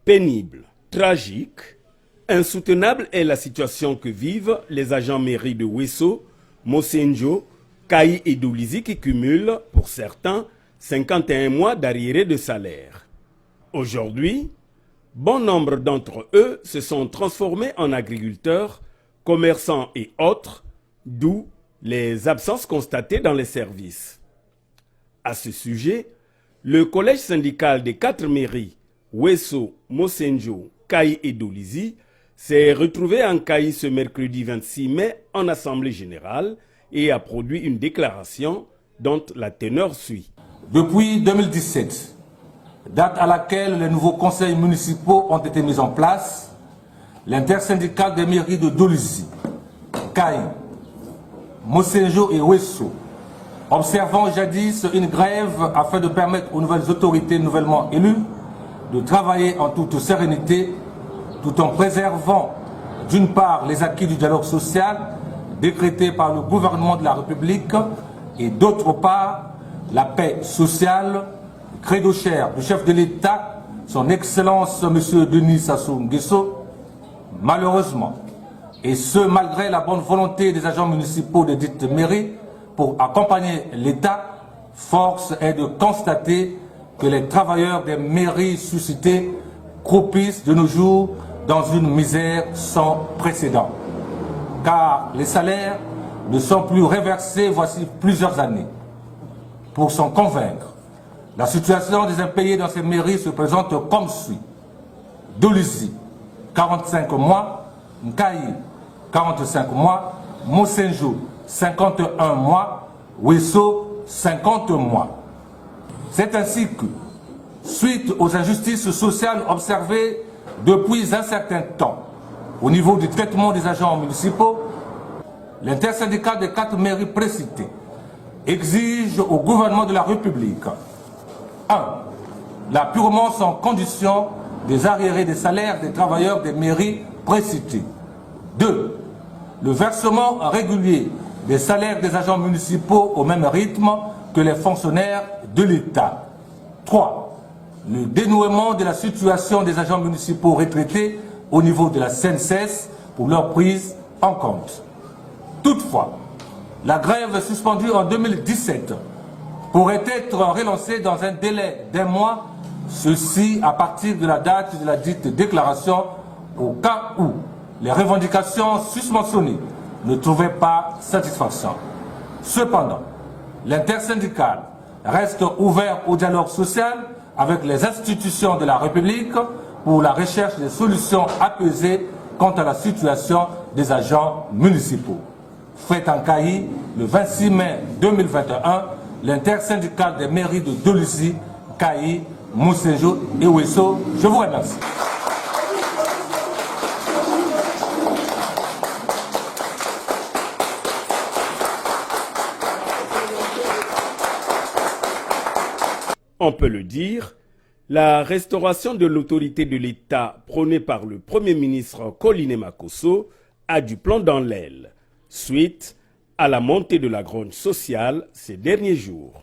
Pénible, tragique, insoutenable est la situation que vivent les agents mairie de Ouesso, Mosenjo, Kayi et Dolizy qui cumulent, pour certains, 51 mois d'arriérés de salaire. Aujourd'hui, bon nombre d'entre eux se sont transformés en agriculteurs, commerçants et autres, d'où les absences constatées dans les services. À ce sujet, le collège syndical des 4 mairies, Ouesso, Mosenjo, Kayi et Dolizy, s'est retrouvé en Kayi ce mercredi 26 mai en assemblée générale et a produit une déclaration dont la teneur suit. Depuis 2017, date à laquelle les nouveaux conseils municipaux ont été mis en place, l'intersyndicale des mairies de Dolizy, Kayi, Mosenjo et Ouesso, observant jadis une grève afin de permettre aux nouvelles autorités nouvellement élues de travailler en toute sérénité, tout en préservant d'une part les acquis du dialogue social décrété par le gouvernement de la République et d'autre part la paix sociale, credo cher du chef de l'État, son Excellence M. Denis Sassou Nguesso. Malheureusement, et ce malgré la bonne volonté des agents municipaux de dites mairies pour accompagner l'État, force est de constater que les travailleurs des mairies suscités croupissent de nos jours dans une misère sans précédent. Car les salaires ne sont plus reversés voici plusieurs années. Pour s'en convaincre, la situation des impayés dans ces mairies se présente comme suit. Dolizy, 45 mois, Kayi, 45 mois, Mosenjo, 51 mois, Ouesso, 50 mois. C'est ainsi que, suite aux injustices sociales observées depuis un certain temps au niveau du traitement des agents municipaux, l'intersyndicale des 4 mairies précitées exige au gouvernement de la République 1. L'appurement sans condition des arriérés des salaires des travailleurs des mairies précitées. 2. Le versement régulier des salaires des agents municipaux au même rythme que les fonctionnaires de l'État. 3. Le dénouement de la situation des agents municipaux retraités au niveau de la CNCS pour leur prise en compte. Toutefois, la grève suspendue en 2017 pourrait être relancée dans un délai d'1 mois, ceci à partir de la date de la dite déclaration, au cas où les revendications susmentionnées ne trouvaient pas satisfaction. Cependant, l'intersyndicale reste ouvert au dialogue social avec les institutions de la République pour la recherche des solutions apaisées quant à la situation des agents municipaux. Fait en Kayi, le 26 mai 2021, l'intersyndicale des mairies de Dolizy, Kayi, Mosenjo et Ouesso. Je vous remercie. On peut le dire, la restauration de l'autorité de l'État prônée par le Premier ministre Colline Makosso a du plomb dans l'aile, suite à la montée de la grogne sociale ces derniers jours.